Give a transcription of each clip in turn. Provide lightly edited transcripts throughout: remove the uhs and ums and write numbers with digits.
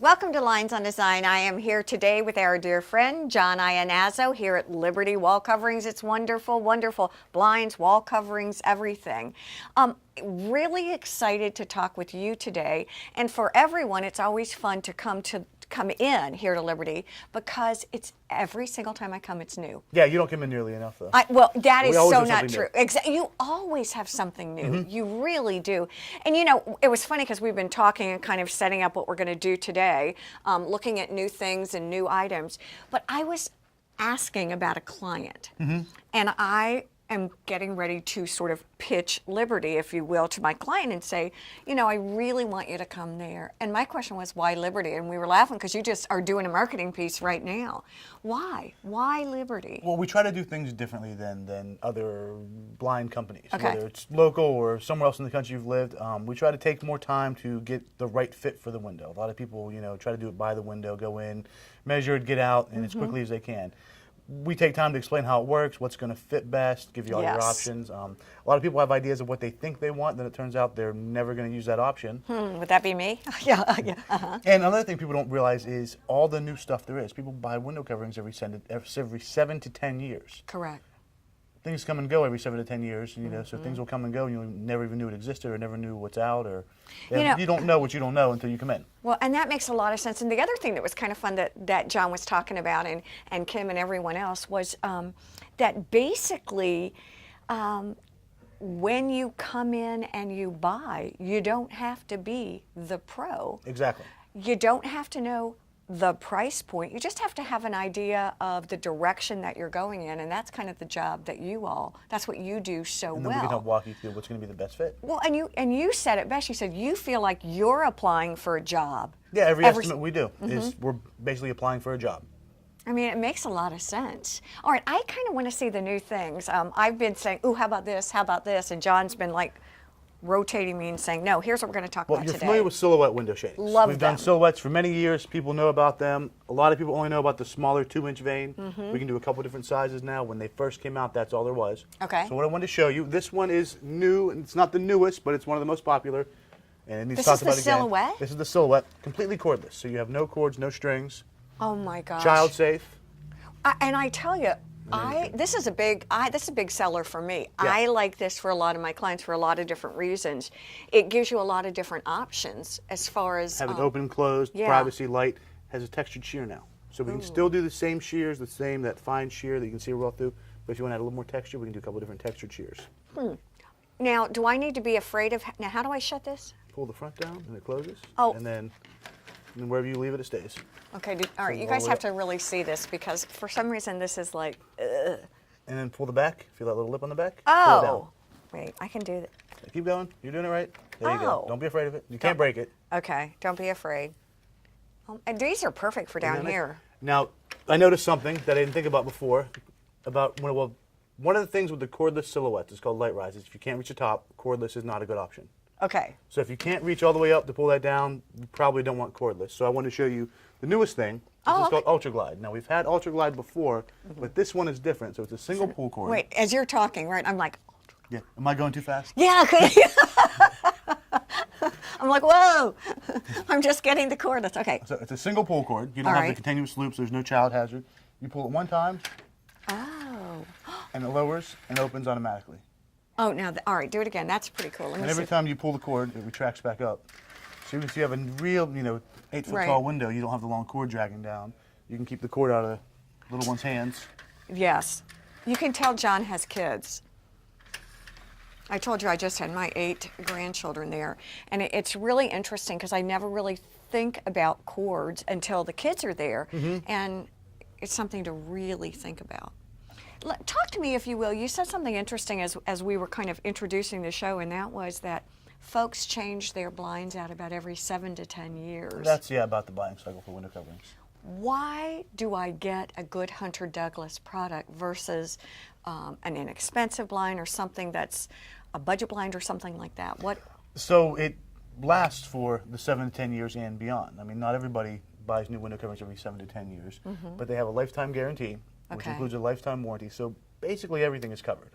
Welcome to Lynes on Design. I am here today with our dear friend, John Iannazzo, here at Liberty Wall Coverings. It's wonderful, wonderful. Blinds, wall coverings, everything. Really excited to talk with you today. And for everyone, it's always fun to come in here to Liberty because it's every single time I come, it's new. Yeah, you don't come in nearly enough, though. Well, that is so not true. New. You always have something new. You really do. And you know, it was funny because we've been talking and kind of setting up what we're going to do today, looking at new things and new items. But I was asking about a client, and I am getting ready to sort of pitch Liberty, if you will, to my client and say, you know, I really want you to come there. And my question was, why Liberty? And we were laughing because you just are doing a marketing piece right now. Why? Why Liberty? Well, we try to do things differently than other blind companies, okay, whether it's local or somewhere else in the country you've lived. We try to take more time to get the right fit for the window. A lot of people, you know, try to do it by the window, go in, measure it, get out, and as quickly as they can. We take time to explain how it works, what's going to fit best, give you all your options. A lot of people have ideas of what they think they want, then it turns out they're never going to use that option. Would that be me? Yeah. And another thing people don't realize is all the new stuff there is. People buy window coverings every 7 to 10 years. Correct. Things come and go every 7 to 10 years, you know, so things will come and go, and you never even knew it existed or never knew what's out, or you don't know what you don't know until you come in. Well, and that makes a lot of sense. And the other thing that was kind of fun that John was talking about, and Kim and everyone else, was that basically when you come in and you buy, you don't have to be the pro. Exactly. You don't have to know the price point. You just have to have an idea of the direction that you're going in, and that's kind of the job that that's what you do so well. And then we can help walk you through what's going to be the best fit. Well, and you said it best. You said you feel like you're applying for a job. Yeah, every estimate we do is we're basically applying for a job. I mean, it makes a lot of sense. All right, I kind of want to see the new things. I've been saying, ooh, how about this, and John's been like rotating me and saying, no, here's what we're going to talk about today. Well, you're familiar with silhouette window shades. We've done silhouettes for many years. People know about them. A lot of people only know about the smaller 2-inch vane. We can do a couple different sizes now. When they first came out, that's all there was. Okay. So what I wanted to show you, this one is new, and it's not the newest, but it's one of the most popular. And it needs talked about again. This is the silhouette? This is the silhouette, completely cordless. So you have no cords, no strings. Oh my gosh. Child safe. And I tell you, this is a big seller for me. Yeah. I like this for a lot of my clients for a lot of different reasons. It gives you a lot of different options as far as have it open, closed, privacy, light. Has a textured shear now, so we can still do the same shears, that fine shear that you can see roll through. But if you want to add a little more texture, we can do a couple different textured shears. Now, do I need to be afraid of? Now, how do I shut this? Pull the front down and it closes. Oh. And then wherever you leave it, it stays. Okay, all right, you guys have to really see this because for some reason this is like, ugh. And then pull the back. Feel that little lip on the back? Oh, pull it down. Wait, I can do that. Keep going. You're doing it right. There you go. Don't be afraid of it. You can't break it. Okay, don't be afraid. And these are perfect for down here. Now, I noticed something that I didn't think about before. One of the things with the cordless silhouettes is called light rises. If you can't reach the top, cordless is not a good option. Okay. So if you can't reach all the way up to pull that down, you probably don't want cordless. So I want to show you the newest thing. This is called Ultra Glide. Now we've had Ultra Glide before, but this one is different. So it's a single pull cord. Wait, as you're talking, right? I'm like, yeah. Am I going too fast? yeah. I'm like, whoa! I'm just getting the cord. That's okay. So it's a single pull cord. You don't have the continuous loops. There's no child hazard. You pull it one time. Oh. And it lowers and opens automatically. Oh, now, all right, do it again. That's pretty cool. And every time you pull the cord, it retracts back up. So even if you have a real, 8-foot tall window, you don't have the long cord dragging down. You can keep the cord out of the little one's hands. Yes. You can tell John has kids. I told you I just had my 8 grandchildren there. And it's really interesting because I never really think about cords until the kids are there. And it's something to really think about. Talk to me, if you will. You said something interesting as we were kind of introducing the show, and that was that folks change their blinds out about every 7 to 10 years. That's, about the buying cycle for window coverings. why do I get a good Hunter Douglas product versus an inexpensive blind or something that's a budget blind or something like that? What? So it lasts for the 7 to 10 years and beyond. I mean, not everybody buys new window coverings every 7 to 10 years, but they have a lifetime guarantee, which Okay. includes a lifetime warranty. So basically everything is covered.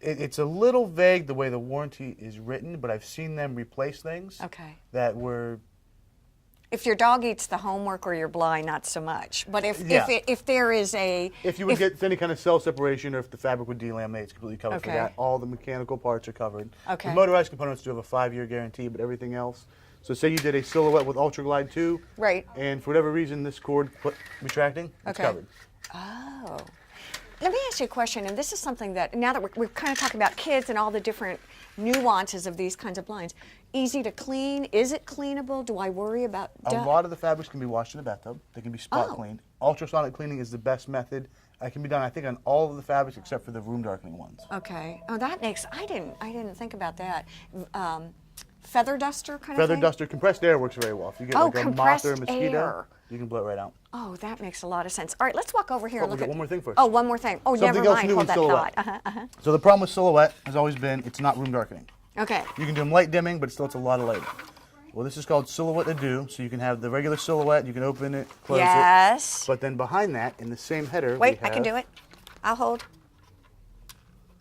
It's a little vague the way the warranty is written, but I've seen them replace things Okay. that were. If your dog eats the homework or you're blind, not so much. But if Yeah. if there is a If you would get any kind of cell separation or if the fabric would delaminate, it's completely covered for Okay. that. All the mechanical parts are covered. Okay. The motorized components do have a 5-year guarantee, but everything else. So say you did a Silhouette with Ultra Glide 2. Right. And for whatever reason this cord retracting, it's Okay. covered. Oh. Let me ask you a question, and this is something that, now that we're kind of talking about kids and all the different nuances of these kinds of blinds, easy to clean? Is it cleanable? Do I worry about A lot of the fabrics can be washed in the bathtub. They can be spot Oh. cleaned. Ultrasonic cleaning is the best method. It can be done, I think, on all of the fabrics except for the room darkening ones. Okay. Oh, that makes, I didn't think about that. Feather duster kind of Feather thing? duster, compressed air works very well. If you get Oh, like a moth compressed or a mosquito, air. you can blow it right out. Oh, that makes a lot of sense. All right, let's walk over here Oh, and we look got at one more thing first. Oh, one more thing. Oh, Something never else mind. new Hold in that Silhouette. thought. So the problem with Silhouette has always been it's not room darkening. Okay. You can do them light dimming, but still it's a lot of lighting. Well, this is called Silhouette Adieu, so you can have the regular Silhouette, you can open it, close it. Yes. But then behind that, in the same header, Wait, we I can have- do it. I'll hold.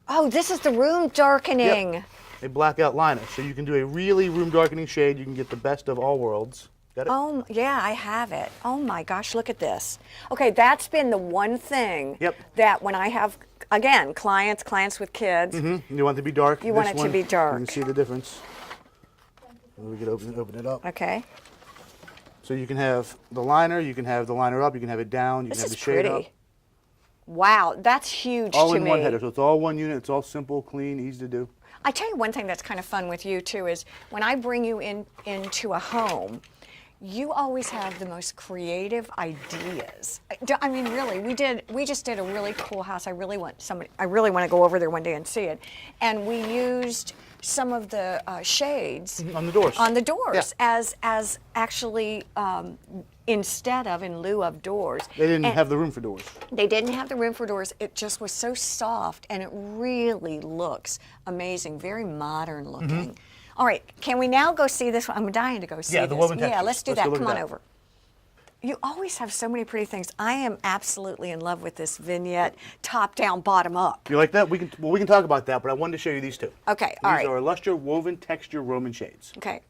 Oh, this is the room darkening. Yep. A blackout liner, so you can do a really room darkening shade. You can get the best of all worlds. Got it? Oh, yeah, I have it. Oh my gosh, look at this. Okay, that's been the one thing Yep. that when I have, again, clients with kids, You want it to be dark. You want This it to be dark. You can see the difference. We can open it up. okay? So you can have the liner, you can have the liner up, you can have it down, you This can have is the shade pretty. up. Wow, that's huge All to in me. one header, so it's all one unit. It's all simple, clean, easy to do. I tell you one thing that's kind of fun with you too is when I bring you into a home, you always have the most creative ideas. I mean, really, we just did a really cool house. I really want to go over there one day and see it. And we used some of the shades On the doors. on the doors Yeah. as actually instead of, in lieu of doors. They didn't And have the room for doors. they didn't have the room for doors. It just was so soft, and it really looks amazing, very modern looking. All right, can we now go see this one? I'm dying to go see Yeah, this. the woven Yeah, textures. let's do Let's go that. look Come at on that. over. You always have so many pretty things. I am absolutely in love with this vignette, top down, bottom up. You like that? We can talk about that, but I wanted to show you these two. Okay, all right. These are Lustre woven texture Roman shades. Okay.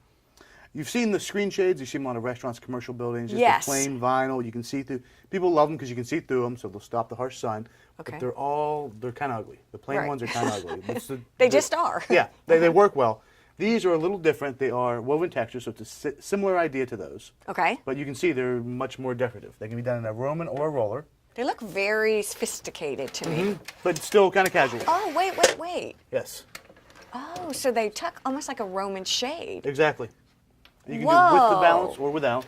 You've seen the screen shades. You see them on a lot of restaurants, commercial buildings. Just Yes. the plain vinyl. You can see through. People love them because you can see through them, so they'll stop the harsh sun. Okay. But they're kind of ugly. The plain Right. ones are kind of ugly. It's They just are. Yeah, they work well. These are a little different. They are woven texture, so it's a similar idea to those. Okay. But you can see they're much more decorative. They can be done in a Roman or a roller, They look very sophisticated to me. but still kind of casual. Oh, wait. Yes, Oh, so they tuck almost like a Roman shade. exactly. You can do it with the Whoa. balance or without.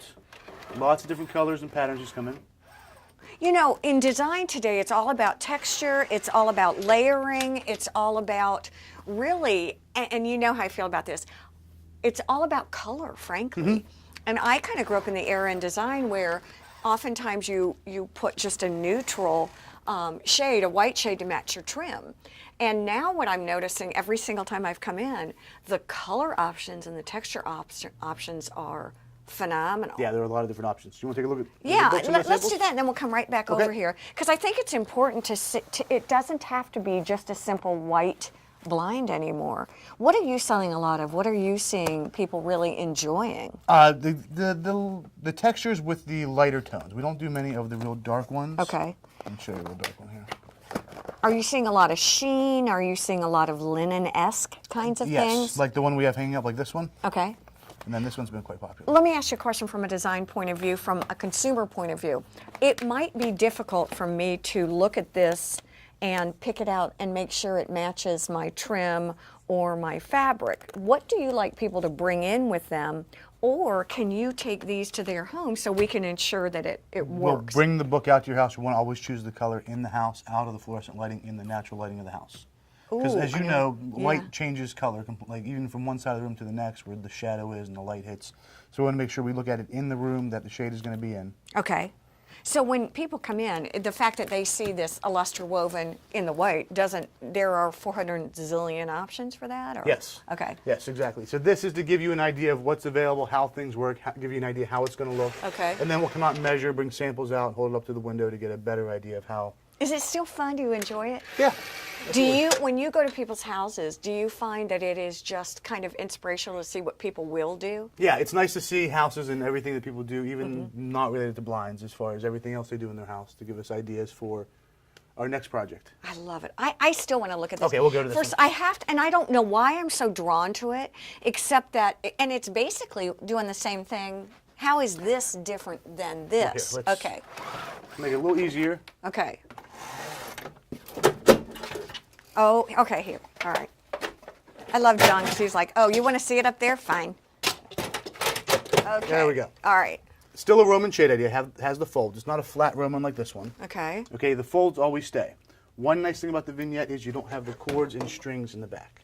Lots of different colors and patterns just come in. You know, in design today, it's all about texture, it's all about layering, it's all about really, and you know how I feel about this, it's all about color, frankly. And I kind of grew up in the era in design where oftentimes you put just a neutral shade, a white shade to match your trim. And now what I'm noticing every single time I've come in, the color options and the texture options are phenomenal. Yeah, there are a lot of different options. You want to take a look at Yeah, the let's samples? do that, and then we'll come right back Okay. over here. Because I think it's important it doesn't have to be just a simple white blind anymore. What are you selling a lot of? What are you seeing people really enjoying? The textures with the lighter tones. We don't do many of the real dark ones. Okay. Let me show you a real dark one here. Are you seeing a lot of sheen? Are you seeing a lot of linen-esque kinds of Yes, things? like the one we have hanging up, like this one. Okay. And then this one's been quite popular. Let me ask you a question from a design point of view, from a consumer point of view. It might be difficult for me to look at this and pick it out and make sure it matches my trim or my fabric. What do you like people to bring in with them? Or can you take these to their home so we can ensure that it We'll works? bring the book out to your house. You want to always choose the color in the house, out of the fluorescent lighting, in the natural lighting of the house. Because Ooh, as you I know, yeah. light changes color, like even from one side of the room to the next where the shadow is and the light hits. So we want to make sure we look at it in the room that the shade is going to be in. Okay. So when people come in, the fact that they see this Illustra woven in the white doesn't, there are 400 zillion options for that? Or? Yes. Okay. Yes, exactly. So this is to give you an idea of what's available, how things work, give you an idea how it's going to look. Okay. And then we'll come out and measure, bring samples out, hold it up to the window to get a better idea of how. Is it still fun? Do you enjoy it? Yeah. Do you, when you go to people's houses, do you find that it is just kind of inspirational to see what people will do? Yeah, it's nice to see houses and everything that people do, even not related to blinds, as far as everything else they do in their house, to give us ideas for our next project. I love it. I still want to look at this. Okay, we'll go to this First, one. I have to, and I don't know why I'm so drawn to it, except that, and it's basically doing the same thing. How is this different than this? Here, let's Okay. Make it a little easier. Okay. Oh, okay, here. All right. I love John because he's like, oh, you want to see it up there? Fine. Okay. There we go. All right. Still a Roman shade idea, has the folds. It's not a flat Roman like this one. Okay. Okay, the folds always stay. One nice thing about the vignette is you don't have the cords and strings in the back.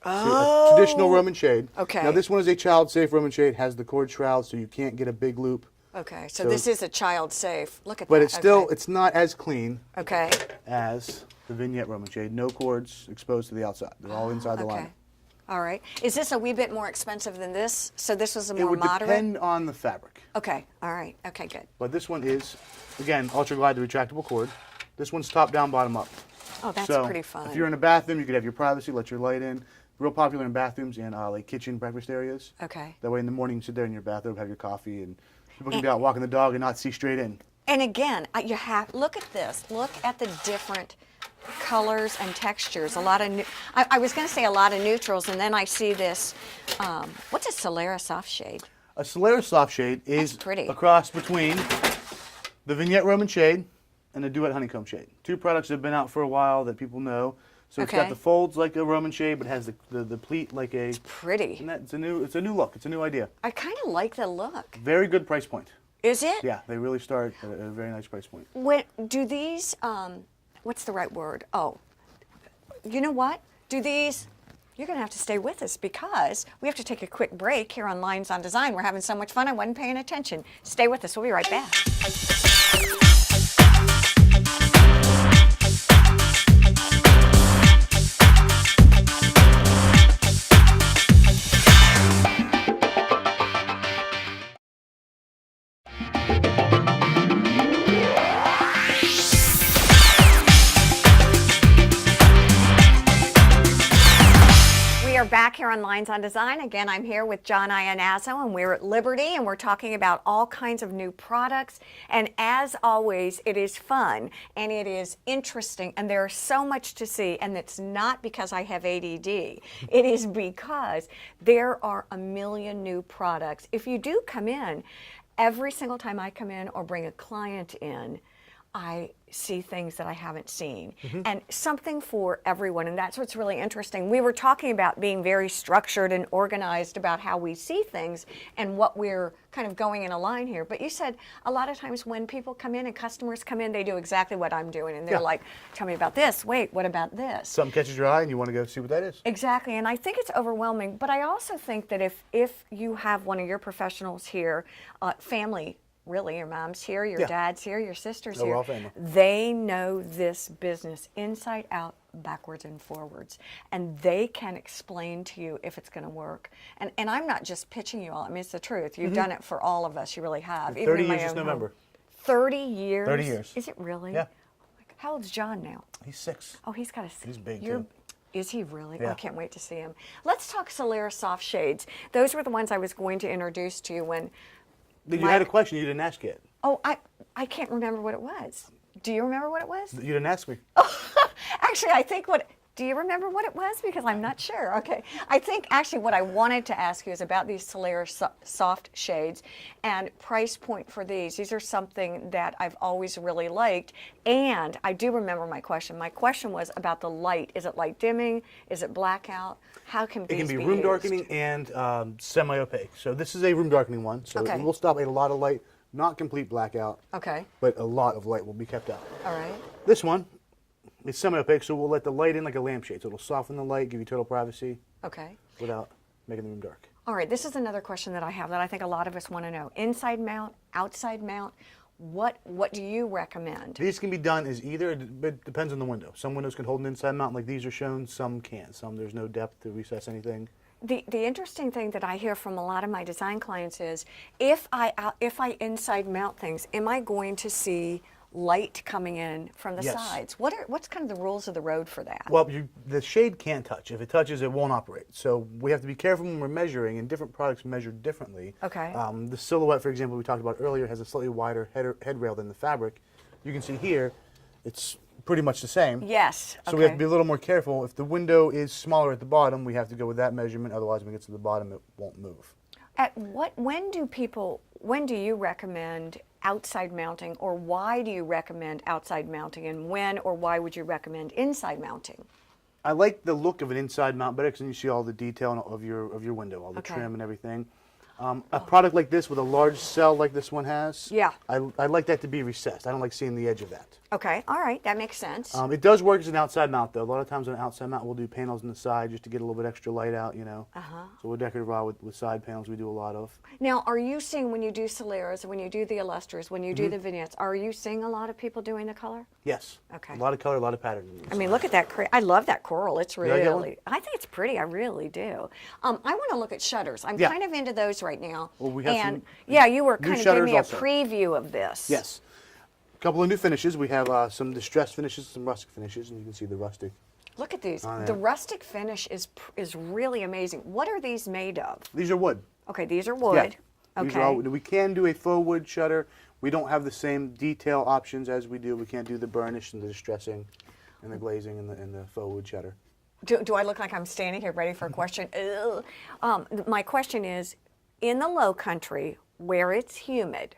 Oh. So a traditional Roman shade. Okay. Now this one is a child-safe Roman shade, has the cord shroud, so you can't get a big loop. Okay, so So- this is a child safe. Look at But that. it's still, okay. it's not as clean Okay. as the vignette Roman shade. No cords exposed to the outside. They're all inside the Okay. liner. All right. Is this a wee bit more expensive than this? So this was a It more would moderate? depend on the fabric. Okay. All right. Okay, good. But this one is, again, Ultra Glide, the retractable cord. This one's top down, bottom up. Oh, that's So pretty fun. if you're in a bathroom, you could have your privacy, let your light in. Real popular in bathrooms and like kitchen breakfast areas. Okay. That way in the morning you sit there in your bathrobe, have your coffee, and people can be out walking the dog and not see straight in. And again, you have, look at this. Look at the different colors and textures. A lot of, I was going to say a lot of neutrals, and then I see this, what's a Solera soft shade? A Solera soft shade is pretty. a cross between the Vignette Roman shade and the Duet Honeycomb shade. Two products that have been out for a while that people know. So it's got Okay. the folds like a Roman shade, but has the pleat like a. Pretty. And it's a new look. It's a new idea. I kind of like the look. Very good price point. Is it? Yeah, they really start at a very nice price point. When, do these, what's the right word? Oh, you know what? Do these, you're going to have to stay with us because we have to take a quick break here on Lynes on Design. We're having so much fun, I wasn't paying attention. Stay with us. We'll be right back. We are back here on Lynes on Design. Again, I'm here with John Iannazzo, and we're at Liberty, and we're talking about all kinds of new products. And as always, it is fun, and it is interesting, and there's so much to see, and it's not because I have ADD. It is because there are a million new products. If you do come in, every single time I come in or bring a client in, I see things that I haven't seen, and something for everyone, and that's what's really interesting. We were talking about being very structured and organized about how we see things and what we're kind of going in a line here, but you said a lot of times when people come in and customers come in, they do exactly what I'm doing, and they're Yeah. like, tell me about this, wait, what about this? Something catches your eye and you want to go see what that is. Exactly, and I think it's overwhelming, but I also think that if you have one of your professionals here, family, really, your mom's here, your Yeah. dad's here, your sister's Oh, we're here. all family. They know this business inside out, backwards and forwards, and they can explain to you if it's going to work. And I'm not just pitching you all. I mean, it's the truth. You've done it for all of us. You really have. Even 30 in my years this own home. November. 30 years? 30 years. Is it really? Yeah. How old's John now? He's 6. Oh, he's got a. He's big, you're- too. Is he really? Yeah. I can't wait to see him. Let's talk Solera soft shades. Those were the ones I was going to introduce to you when. You My- had a question you didn't ask yet. Oh, I can't remember what it was. Do you remember what it was? You didn't ask me. Actually, I think do you remember what it was? Because I'm not sure. Okay. I think actually what I wanted to ask you is about these Solera soft shades and price point for these. These are something that I've always really liked. And I do remember my question. My question was about the light. Is it light dimming? Is it blackout? How can It these can be be room used? darkening and semi-opaque. So this is a room darkening one. So Okay. it will stop a lot of light, not complete blackout, Okay. but a lot of light will be kept out. All right. This one It's semi-opaque, so we'll let the light in like a lampshade. So it'll soften the light, give you total privacy Okay. without making the room dark. All right, this is another question that I have that I think a lot of us want to know. Inside mount, outside mount, what do you recommend? These can be done as either, but it depends on the window. Some windows can hold an inside mount like these are shown, some can't. Some there's no depth to recess anything. The interesting thing that I hear from a lot of my design clients is if I inside mount things, am I going to see light coming in from the Yes. sides? What's kind of the rules of the road for that? Well, the shade can't touch. If it touches, it won't operate. So we have to be careful when we're measuring, and different products measure differently. Okay. The Silhouette, for example, we talked about earlier, has a slightly wider head rail than the fabric. You can see here, it's pretty much the same. Yes. So we have to be a little more careful. If the window is smaller at the bottom, we have to go with that measurement. Otherwise, when it gets to the bottom, it won't move. When do you recommend outside mounting, or why do you recommend outside mounting, and when or why would you recommend inside mounting? I like the look of an inside mount better because then you see all the detail of your window, all the Okay. trim and everything. A product like this with a large cell like this one has, Yeah. I like that to be recessed. I don't like seeing the edge of that. Okay, all right, that makes sense. It does work as an outside mount, though. A lot of times on an outside mount, we'll do panels on the side just to get a little bit extra light out, you know. So with decorative rod with side panels, we do a lot of. Now, are you seeing, when you do Solaris, when you do the Illustras, when you do the vignettes, are you seeing a lot of people doing the color? Yes. Okay. A lot of color, a lot of pattern. I mean, look at that. I love that coral. It's like that one? really, I think it's pretty. I really do. I want to look at shutters. I'm Yeah. kind of into those right now. Well, we have and some yeah, you were new kind of giving me a shutters also. preview of this. Yes. A couple of new finishes. We have some distressed finishes, some rustic finishes, and you can see the rustic. Look at these. On The there. rustic finish is really amazing. What are these made of? These are wood. Okay, these are wood. Yeah. These Okay. are all, we can do a faux wood shutter. We don't have the same detail options as we do. We can't do the burnish and the distressing and the glazing and the faux wood shutter. Do I look like I'm standing here ready for a question? Ugh. My question is, in the low country where it's humid,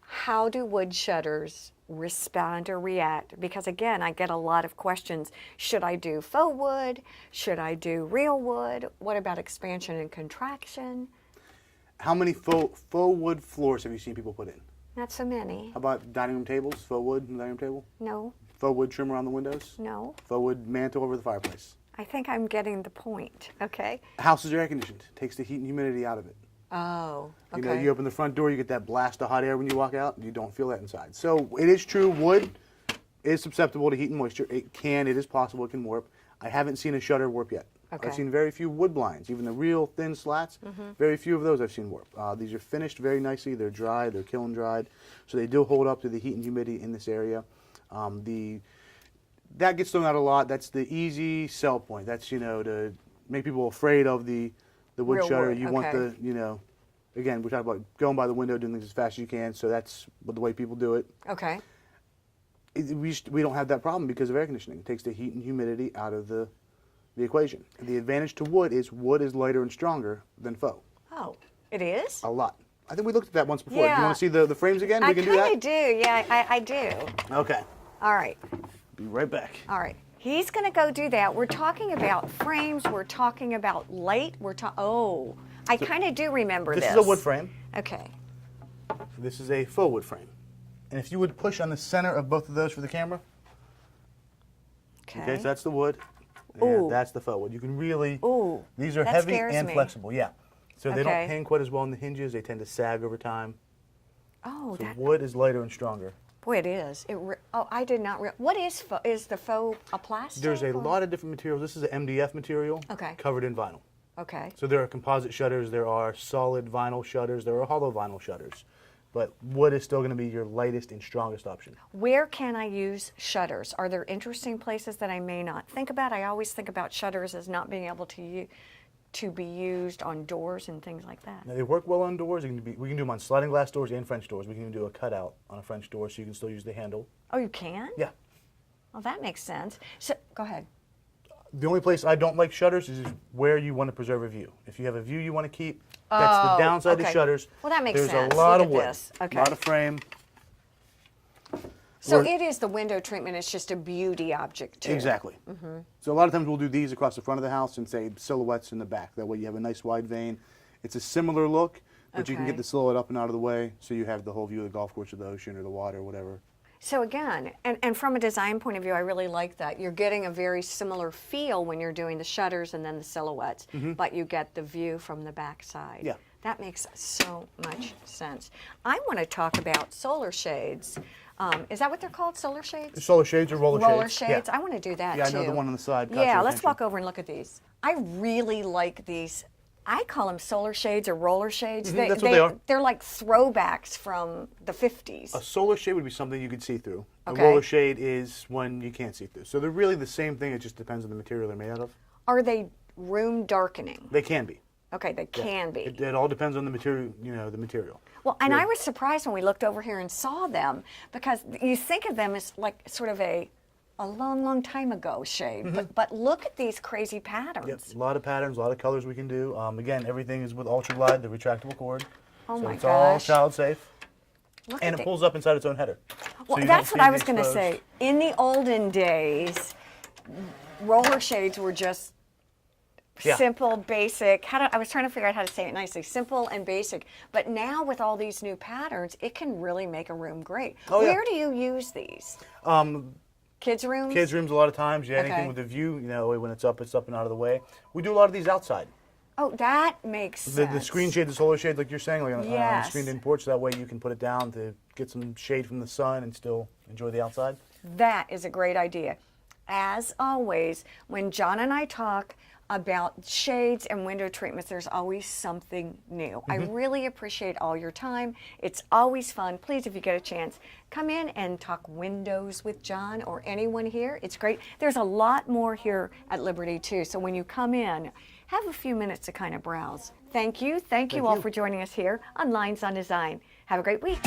how do wood shutters respond or react? Because again, I get a lot of questions. Should I do faux wood? Should I do real wood? What about expansion and contraction? How many faux wood floors have you seen people put in? Not so many. How about dining room tables? Faux wood in the dining room table? No, Faux wood trim around the windows? no. Faux wood mantle over the fireplace? I think I'm getting the point. Okay. Houses are air conditioned. Takes the heat and humidity out of it. Oh, okay. You know, you open the front door, you get that blast of hot air when you walk out, and you don't feel that inside. So it is true, wood is susceptible to heat and moisture. It is possible, it can warp. I haven't seen a shutter warp yet. Okay. I've seen very few wood blinds, even the real thin slats, very few of those I've seen warp. These are finished very nicely, they're dry, they're kiln dried, so they do hold up to the heat and humidity in this area. That gets thrown out a lot. That's the easy sell point. That's, you know, to make people afraid of the wood Real shutter. wood, You want okay. the, you know, again, we're talking about going by the window, doing things as fast as you can, so that's the way people do it. Okay. We don't have that problem because of air conditioning. It takes the heat and humidity out of the equation. And the advantage to wood is lighter and stronger than faux. Oh, it is? A lot. I think we looked at that once before. Do Yeah. you want to see the frames again? I We can do that? kind of do. Yeah, I do. Okay. All right. Be right back. All right. He's going to go do that. We're talking about frames. We're talking about light. Oh, I kind of do remember this. This is a wood frame. Okay. This is a faux wood frame. And if you would push on the center of both of those for the camera. Okay. Okay, so that's the wood. Ooh. And that's the faux wood. You can really, Ooh, these are that heavy scares and me. flexible, yeah. So they Okay. don't hang quite as well in the hinges. They tend to sag over time. Oh, So that, wood is lighter and stronger. boy, it is. I did not. What is the faux a plastic? There's a or- lot of different materials. This is an MDF material Okay. covered in vinyl. Okay. So there are composite shutters, there are solid vinyl shutters, there are hollow vinyl shutters. But wood is still going to be your lightest and strongest option. Where can I use shutters? Are there interesting places that I may not think about? I always think about shutters as not being able to be used on doors and things like that. Now, they work well on doors. We can do them on sliding glass doors and French doors. We can even do a cutout on a French door so you can still use the handle. Oh, you can? Yeah. Well, that makes sense. So, go ahead. The only place I don't like shutters is where you want to preserve a view. If you have a view you want to keep, that's the Oh, downside okay. to shutters. Well, that makes There's sense. a lot Look of at wood, this. Okay. a lot of frame. So We're- it is the window treatment. It's just a beauty object, too. Exactly. So a lot of times we'll do these across the front of the house and say silhouettes in the back. That way you have a nice wide vein. It's a similar look, but you can Okay. get the silhouette up and out of the way, so you have the whole view of the golf course or the ocean or the water or whatever. So again, and from a design point of view, I really like that. You're getting a very similar feel when you're doing the shutters and then the silhouettes, but you get the view from the back side. Yeah. That makes so much sense. I want to talk about solar shades. Is that what they're called, solar shades? Solar shades or roller shades? Roller shades. Yeah. I want to do that Yeah, I too. know the one on the side caught Yeah, your let's attention. walk over and look at these. I really like these. I call them solar shades or roller shades. That's what they are. They're like throwbacks from the 50s. A solar shade would be something you could see through. Okay. A roller shade is one you can't see through. So they're really the same thing. It just depends on the material they're made out of. Are they room darkening? They can be. Okay, they can be. It all depends on the material. The material. Well, and I was surprised when we looked over here and saw them, because you think of them as like sort of a long, long time ago shade. But look at these crazy patterns. Yep. A lot of patterns, a lot of colors we can do. Again, everything is with Ultra Glide, the retractable cord. Oh so my it's all gosh. child safe. Look And at it pulls up inside its own header. Well, So you that's don't what see I the was going to exposed- say. In the olden days, roller shades were just Yeah. simple, basic. I was trying to figure out how to say it nicely. Simple and basic. But now with all these new patterns, it can really make a room great. Oh, yeah. Where do you use these? Kids' rooms? Kids' rooms a lot of times. Yeah, Okay. anything with a view, when it's up and out of the way. We do a lot of these outside. Oh, that makes sense. The screen shade, the solar shade, like you're saying, like on a Yes. screened-in porch. That way you can put it down to get some shade from the sun and still enjoy the outside. That is a great idea. As always, when John and I talk about shades and window treatments, there's always something new. I really appreciate all your time. It's always fun. Please, if you get a chance, come in and talk windows with John or anyone here. It's great. There's a lot more here at Liberty, too. So when you come in, have a few minutes to kind of browse. Thank you. Thank you all you. for joining us here on Lines on Design. Have a great week.